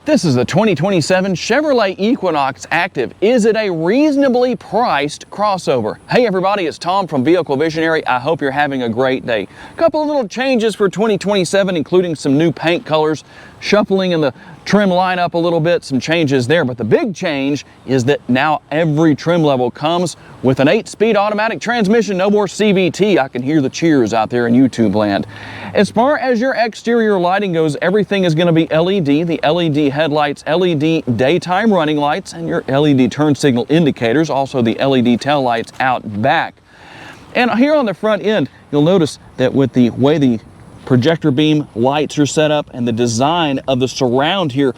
This is the 2027 Chevrolet Equinox Active. Is it a reasonably priced crossover? Hey everybody, it's Tom from Vehicle Visionary. I hope you're having a great day. A couple of little changes for 2027, including some new paint colors, shuffling in the trim lineup a little bit, some changes there. But the big change is that now every trim level comes with an 8-speed automatic transmission, no more CVT. I can hear the cheers out there in YouTube land. As far as your exterior lighting goes, everything is going to be LED. The LED headlights, LED daytime running lights, and your LED turn signal indicators, also the LED tail lights out back. And here on the front end, you'll notice that with the way the projector beam lights are set up and the design of the surround here,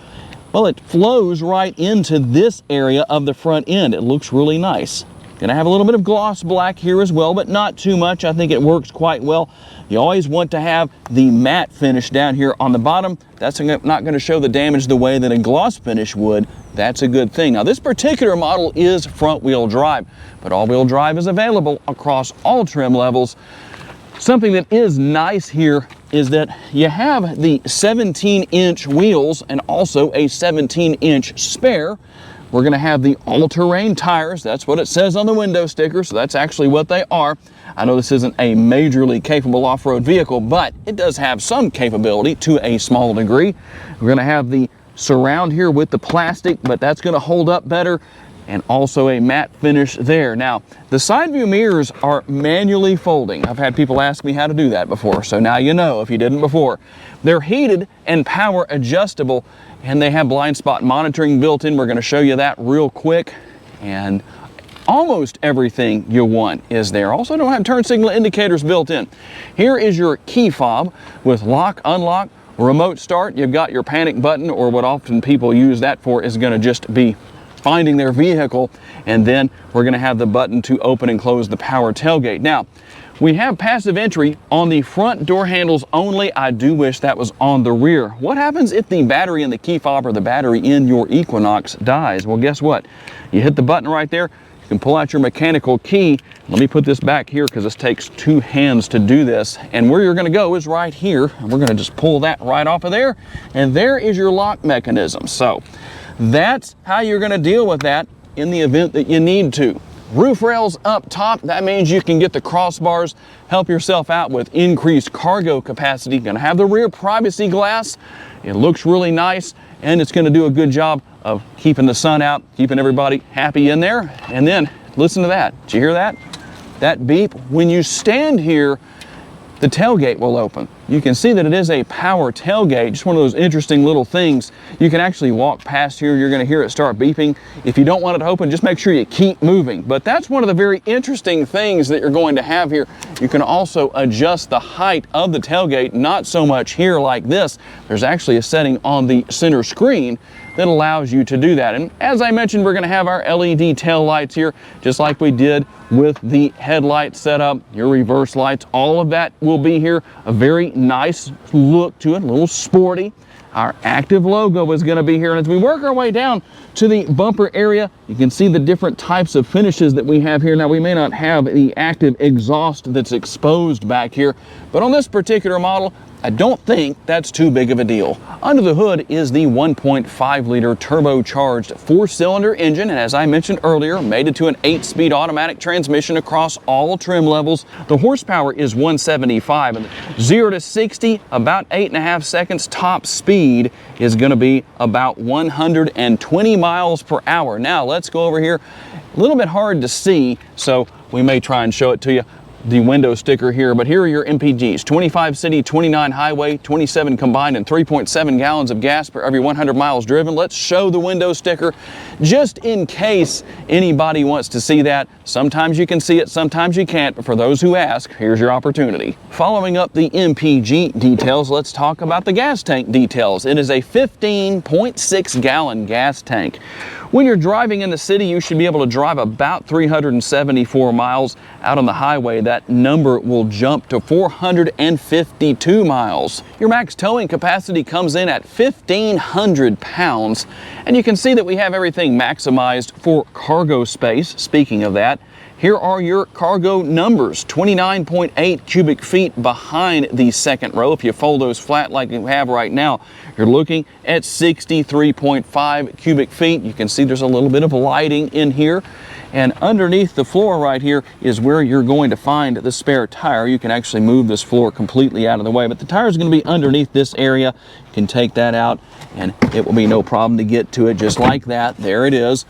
well, it flows right into this area of the front end. It looks really nice. Gonna have a little bit of gloss black here as well, but not too much. I think it works quite well. You always want to have the matte finish down here on the bottom. That's not gonna show the damage the way that a gloss finish would. That's a good thing. Now, this particular model is front-wheel drive, but all-wheel drive is available across all trim levels. Something that is nice here is that you have the 17-inch wheels and also a 17-inch spare. We're going to have the all-terrain tires. That's what it says on the window sticker, so that's actually what they are. I know this isn't a majorly capable off-road vehicle, but it does have some capability to a small degree. We're going to have the surround here with the plastic, but that's going to hold up better, and also a matte finish there. Now, the side view mirrors are manually folding. I've had people ask me how to do that before, so now you know if you didn't before. They're heated and power adjustable, and they have blind spot monitoring built in. We're going to show you that real quick, and almost everything you want is there. Also don't have turn signal indicators built in. Here is your key fob with lock, unlock, remote start. You've got your panic button, or what often people use that for is going to just be finding their vehicle, and then we're going to have the button to open and close the power tailgate. Now, we have passive entry on the front door handles only. I do wish that was on the rear. What happens if the battery in the key fob or the battery in your Equinox dies? Well, guess what? You hit the button right there, you can pull out your mechanical key. Let me put this back here because this takes two hands to do this. And where you're going to go is right here. And we're going to just pull that right off of there. And there is your lock mechanism. So that's how you're going to deal with that in the event that you need to. Roof rails up top, that means you can get the crossbars, help yourself out with increased cargo capacity. You're going to have the rear privacy glass. It looks really nice, and it's going to do a good job of keeping the sun out, keeping everybody happy in there. And then, listen to that. Did you hear that? That beep. When you stand here, the tailgate will open. You can see that it is a power tailgate, just one of those interesting little things. You can actually walk past here, you're gonna hear it start beeping. If you don't want it to open, just make sure you keep moving. But that's one of the very interesting things that you're going to have here. You can also adjust the height of the tailgate, not so much here like this. There's actually a setting on the center screen that allows you to do that. And as I mentioned, we're gonna have our LED tail lights here, just like we did with the headlight setup, your reverse lights, all of that will be here. A very nice look to it, a little sporty. Our Active logo is going to be here, and as we work our way down to the bumper area, you can see the different types of finishes that we have here. Now, we may not have the Active exhaust that's exposed back here, but on this particular model, I don't think that's too big of a deal. Under the hood is the 1.5-liter turbocharged 4-cylinder engine, and as I mentioned earlier, mated to an 8-speed automatic transmission across all trim levels. The horsepower is 175, and 0 to 60, about 8.5 seconds. Top speed is going to be about 120 miles per hour. Now, let's go over here. A little bit hard to see, so we may try and show it to you. The window sticker here, but here are your MPGs: 25 city, 29 highway, 27 combined, and 3.7 gallons of gas per every 100 miles driven. Let's show the window sticker just in case anybody wants to see that. Sometimes you can see it, sometimes you can't, but for those who ask, here's your opportunity. Following up the MPG details, let's talk about the gas tank details. It is a 15.6 gallon gas tank. When you're driving in the city, you should be able to drive about 374 miles. Out on the highway, that number will jump to 452 miles. Your max towing capacity comes in at 1,500 pounds. And you can see that we have everything maximized for cargo space. Speaking of that, Here are your cargo numbers, 29.8 cubic feet behind the second row. If you fold those flat like you have right now, you're looking at 63.5 cubic feet. You can see there's a little bit of lighting in here. And underneath the floor right here is where you're going to find the spare tire. You can actually move this floor completely out of the way, but the tire is going to be underneath this area. You can take that out and it will be no problem to get to it just like that. There it is.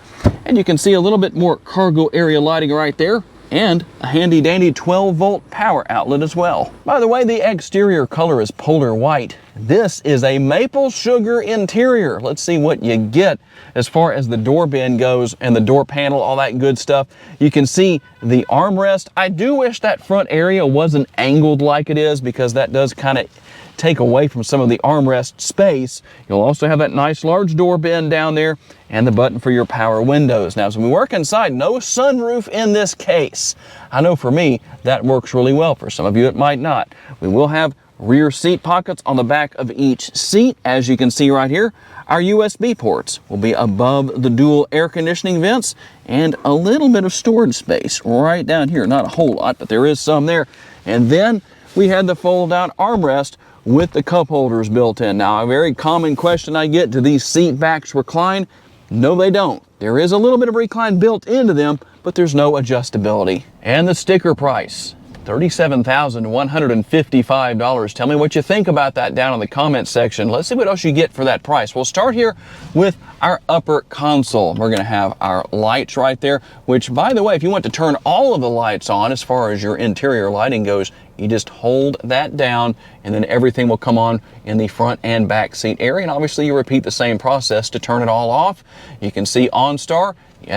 And you can see a little bit more cargo area lighting right there, and a handy dandy 12-volt power outlet as well. By the way, the exterior color is polar white. This is a maple sugar interior. Let's see what you get as far as the door bin goes and the door panel, all that good stuff. You can see the armrest. I do wish that front area wasn't angled like it is, because that does kind of take away from some of the armrest space. You'll also have that nice large door bin down there and the button for your power windows. Now, as we work inside, no sunroof in this case. I know for me, that works really well. For some of you, it might not. We will have rear seat pockets on the back of each seat. As you can see right here, our USB ports will be above the dual air conditioning vents, and a little bit of storage space right down here. Not a whole lot, but there is some there. And then we had the fold-down armrest with the cup holders built in. Now, a very common question I get, do these seat backs recline? No, they don't. There is a little bit of recline built into them, but there's no adjustability. And the sticker price, $37,155. Tell me what you think about that down in the comment section. Let's see what else you get for that price. We'll start here with our upper console. We're going to have our lights right there, which, by the way, if you want to turn all of the lights on as far as your interior lighting goes, you just hold that down and then everything will come on in the front and back seat area. And obviously you repeat the same process to turn it all off. You can see OnStar,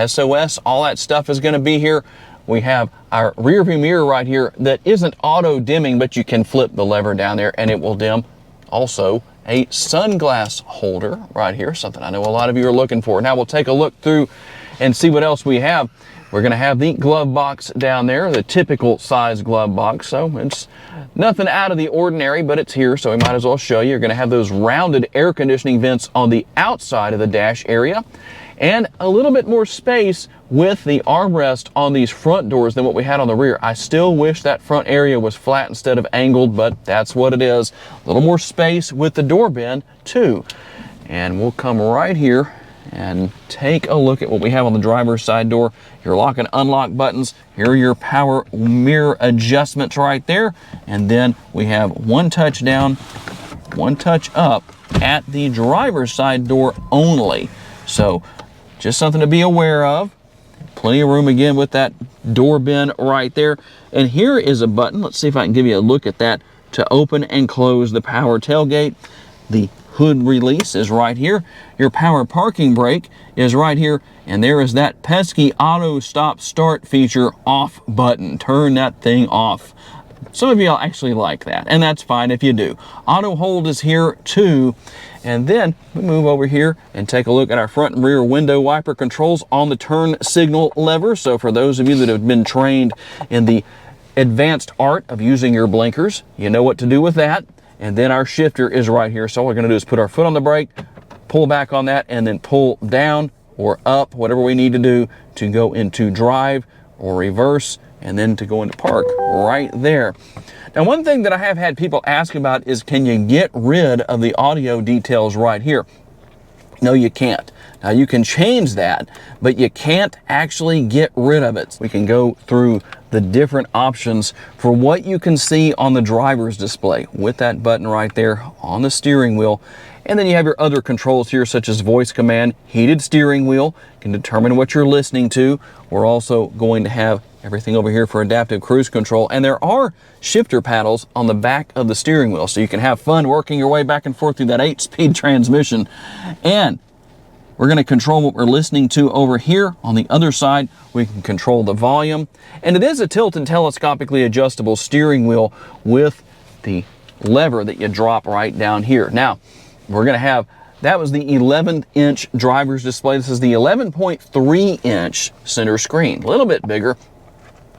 SOS, all that stuff is going to be here. We have our rear view mirror right here that isn't auto dimming, but you can flip the lever down there and it will dim. Also, a sunglass holder right here, something I know a lot of you are looking for. Now we'll take a look through and see what else we have. We're going to have the glove box down there, the typical size glove box. So it's nothing out of the ordinary, but it's here, so we might as well show you. You're going to have those rounded air conditioning vents on the outside of the dash area, and a little bit more space with the armrest on these front doors than what we had on the rear. I still wish that front area was flat instead of angled, but that's what it is. A little more space with the door bin too. And we'll come right here and take a look at what we have on the driver's side door. Your lock and unlock buttons. Here are your power mirror adjustments right there. And then we have one touch down, one touch up at the driver's side door only. So just something to be aware of. Plenty of room again with that door bin right there. And here is a button. Let's see if I can give you a look at that to open and close the power tailgate. The hood release is right here. Your power parking brake is right here. And there is that pesky auto stop start feature off button. Turn that thing off. Some of you actually like that, and that's fine if you do. Auto hold is here too. And then we move over here and take a look at our front and rear window wiper controls on the turn signal lever. So for those of you that have been trained in the advanced art of using your blinkers, you know what to do with that. And then our shifter is right here. So all we're going to do is put our foot on the brake, pull back on that, and then pull down or up, whatever we need to do to go into drive or reverse, and then to go into park right there. Now, one thing that I have had people ask about is, can you get rid of the audio details right here? No, you can't. Now, you can change that, but you can't actually get rid of it. We can go through the different options for what you can see on the driver's display with that button right there on the steering wheel. And then you have your other controls here, such as voice command, heated steering wheel, can determine what you're listening to. We're also going to have everything over here for adaptive cruise control. And there are shifter paddles on the back of the steering wheel, so you can have fun working your way back and forth through that 8-speed transmission. And we're going to control what we're listening to over here. On the other side, we can control the volume. And it is a tilt and telescopically adjustable steering wheel with the lever that you drop right down here. Now, we're going to have, that was the 11-inch driver's display. This is the 11.3-inch center screen, a little bit bigger.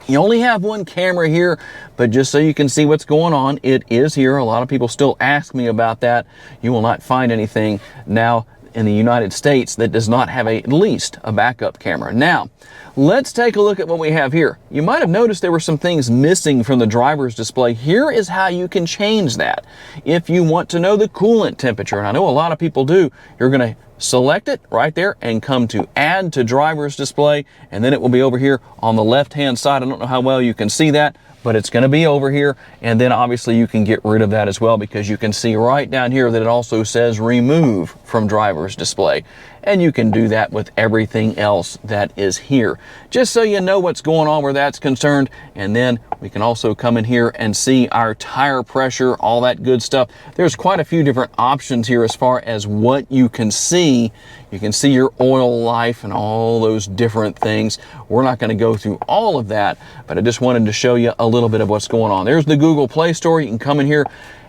You only have one camera here, but just so you can see what's going on, it is here. A lot of people still ask me about that. You will not find anything now in the United States that does not have at least a backup camera. Now, let's take a look at what we have here. You might have noticed there were some things missing from the driver's display. Here is how you can change that. If you want to know the coolant temperature, and I know a lot of people do, you're going to select it right there and come to add to driver's display, and then it will be over here on the left hand side. I don't know how well you can see that, but it's going to be over here, and then obviously you can get rid of that as well, because you can see right down here that it also says remove from driver's display, and you can do that with everything else that is here, just so you know what's going on where that's concerned. And then we can also come in here and see our tire pressure, all that good stuff. There's quite a few different options here as far as what you can see. You can see your oil life and all those different things. We're not going to go through all of that, but I just wanted to show you a little bit of what's going on. There's the Google Play Store. You can come in here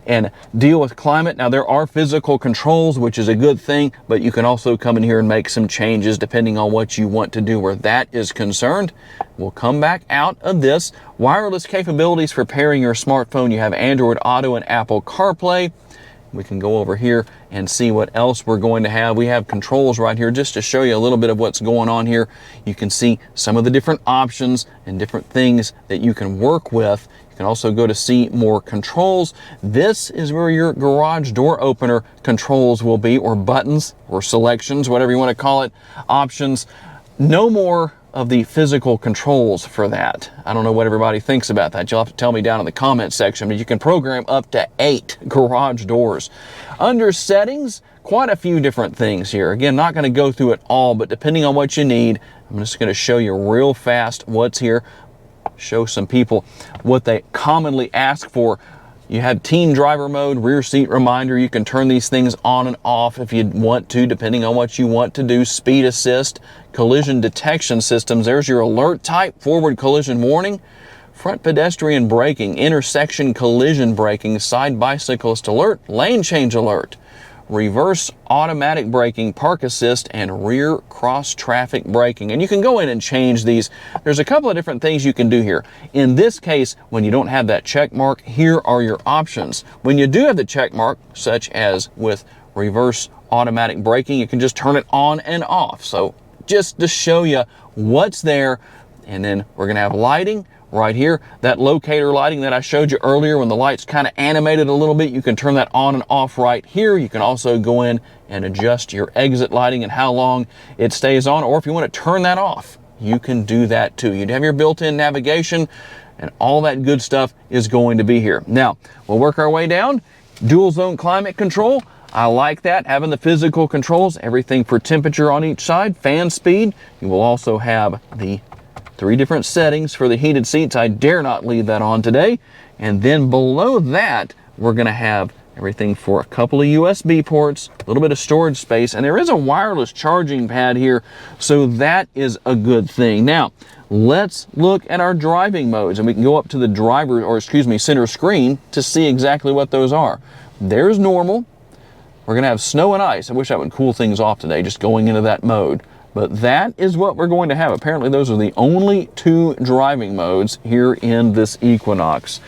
and deal with climate. Now, there are physical controls, which is a good thing, but you can also come in here and make some changes depending on what you want to do where that is concerned. We'll come back out of this. Wireless capabilities for pairing your smartphone. You have Android Auto and Apple CarPlay. We can go over here and see what else we're going to have. We have controls right here just to show you a little bit of what's going on here. You can see some of the different options and different things that you can work with. You can also go to see more controls. This is where your garage door opener controls will be, or buttons, or selections, whatever you want to call it, options. No more of the physical controls for that. I don't know what everybody thinks about that. You'll have to tell me down in the comment section, but you can program up to 8 garage doors. Under settings, quite a few different things here. Again, not going to go through it all, but depending on what you need, I'm just going to show you real fast what's here. Show some people what they commonly ask for. You have teen driver mode, rear seat reminder. You can turn these things on and off if you want to, depending on what you want to do. Speed assist, collision detection systems. There's your alert type, forward collision warning, front pedestrian braking, intersection collision braking, side bicyclist alert, lane change alert, reverse automatic braking, park assist, and rear cross traffic braking. And you can go in and change these. There's a couple of different things you can do here. In this case, when you don't have that check mark, here are your options. When you do have the check mark, such as with reverse automatic braking, you can just turn it on and off. So just to show you what's there. And then we're going to have lighting right here. That locator lighting that I showed you earlier, when the lights kind of animated a little bit, you can turn that on and off right here. You can also go in and adjust your exit lighting and how long it stays on, or if you want to turn that off, you can do that too. You'd have your built-in navigation, and all that good stuff is going to be here. Now, we'll work our way down. Dual zone climate control. I like that, having the physical controls, everything for temperature on each side, fan speed. You will also have the 3 different settings for the heated seats. I dare not leave that on today. And then below that, we're going to have everything for a couple of USB ports, a little bit of storage space, and there is a wireless charging pad here, so that is a good thing. Now, let's look at our driving modes, and we can go up to the center screen to see exactly what those are. There's normal. We're going to have snow and ice. I wish I would cool things off today, just going into that mode. But that is what we're going to have. Apparently those are the only 2 driving modes here in this Equinox.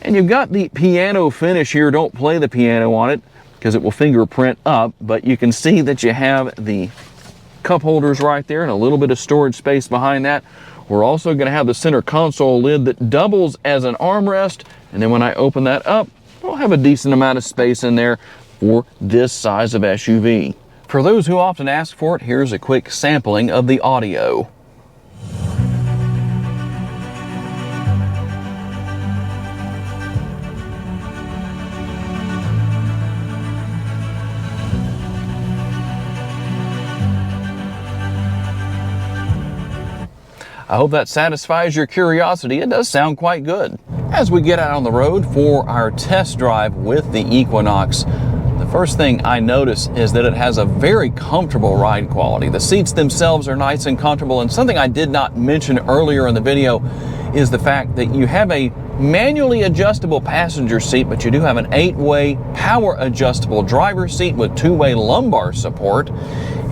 And you've got the piano finish here. Don't play the piano on it because it will fingerprint up, but you can see that you have the cup holders right there and a little bit of storage space behind that. We're also going to have the center console lid that doubles as an armrest, and then when I open that up, we'll have a decent amount of space in there for this size of SUV. For those who often ask for it, here's a quick sampling of the audio. I hope that satisfies your curiosity. It does sound quite good. As we get out on the road for our test drive with the Equinox, the first thing I notice is that it has a very comfortable ride quality. The seats themselves are nice and comfortable, and something I did not mention earlier in the video is the fact that you have a manually adjustable passenger seat, but you do have an 8-way power adjustable driver's seat with 2-way lumbar support.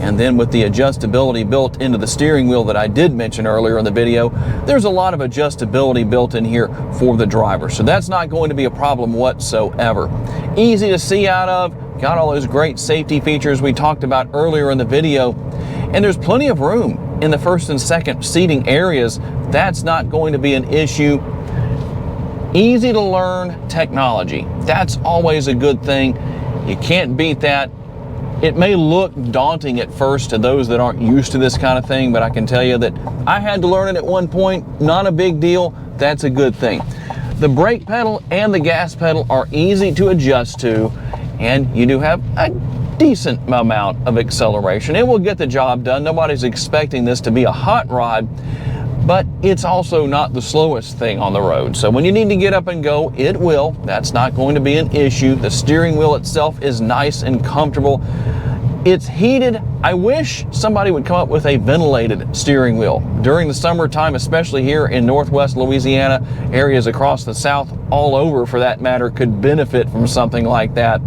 And then with the adjustability built into the steering wheel that I did mention earlier in the video, there's a lot of adjustability built in here for the driver. So that's not going to be a problem whatsoever. Easy to see out of, got all those great safety features we talked about earlier in the video, and there's plenty of room in the first and second seating areas. That's not going to be an issue. Easy to learn technology. That's always a good thing. You can't beat that. It may look daunting at first to those that aren't used to this kind of thing, but I can tell you that I had to learn it at one point. Not a big deal. That's a good thing. The brake pedal and the gas pedal are easy to adjust to, and you do have a decent amount of acceleration. It will get the job done. Nobody's expecting this to be a hot rod, but it's also not the slowest thing on the road. So when you need to get up and go, it will. That's not going to be an issue. The steering wheel itself is nice and comfortable. It's heated. I wish somebody would come up with a ventilated steering wheel. During the summertime, especially here in Northwest Louisiana, areas across the South, all over for that matter, could benefit from something like that.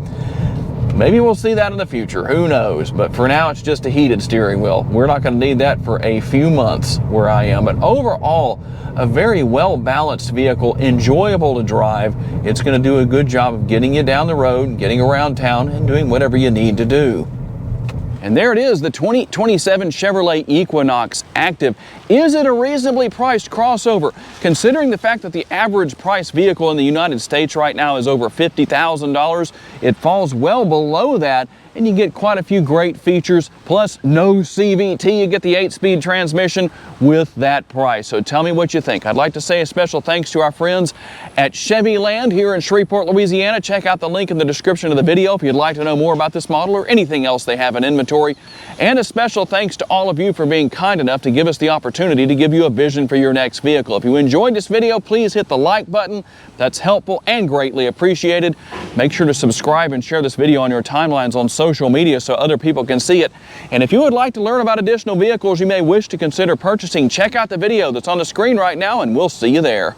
Maybe we'll see that in the future, who knows? But for now, it's just a heated steering wheel. We're not going to need that for a few months where I am. But overall, a very well-balanced vehicle, enjoyable to drive. It's going to do a good job of getting you down the road, getting around town, and doing whatever you need to do. And there it is, the 2027 Chevrolet Equinox Active. Is it a reasonably priced crossover? Considering the fact that the average price vehicle in the United States right now is over $50,000, it falls well below that, and you get quite a few great features, plus no CVT. You get the 8-speed transmission with that price. So tell me what you think. I'd like to say a special thanks to our friends at Chevy Land here in Shreveport, Louisiana. Check out the link in the description of the video if you'd like to know more about this model or anything else they have in inventory. And a special thanks to all of you for being kind enough to give us the opportunity to give you a vision for your next vehicle. If you enjoyed this video, please hit the like button. That's helpful and greatly appreciated. Make sure to subscribe and share this video on your timelines on social media so other people can see it. And if you would like to learn about additional vehicles you may wish to consider purchasing, check out the video that's on the screen right now, and we'll see you there.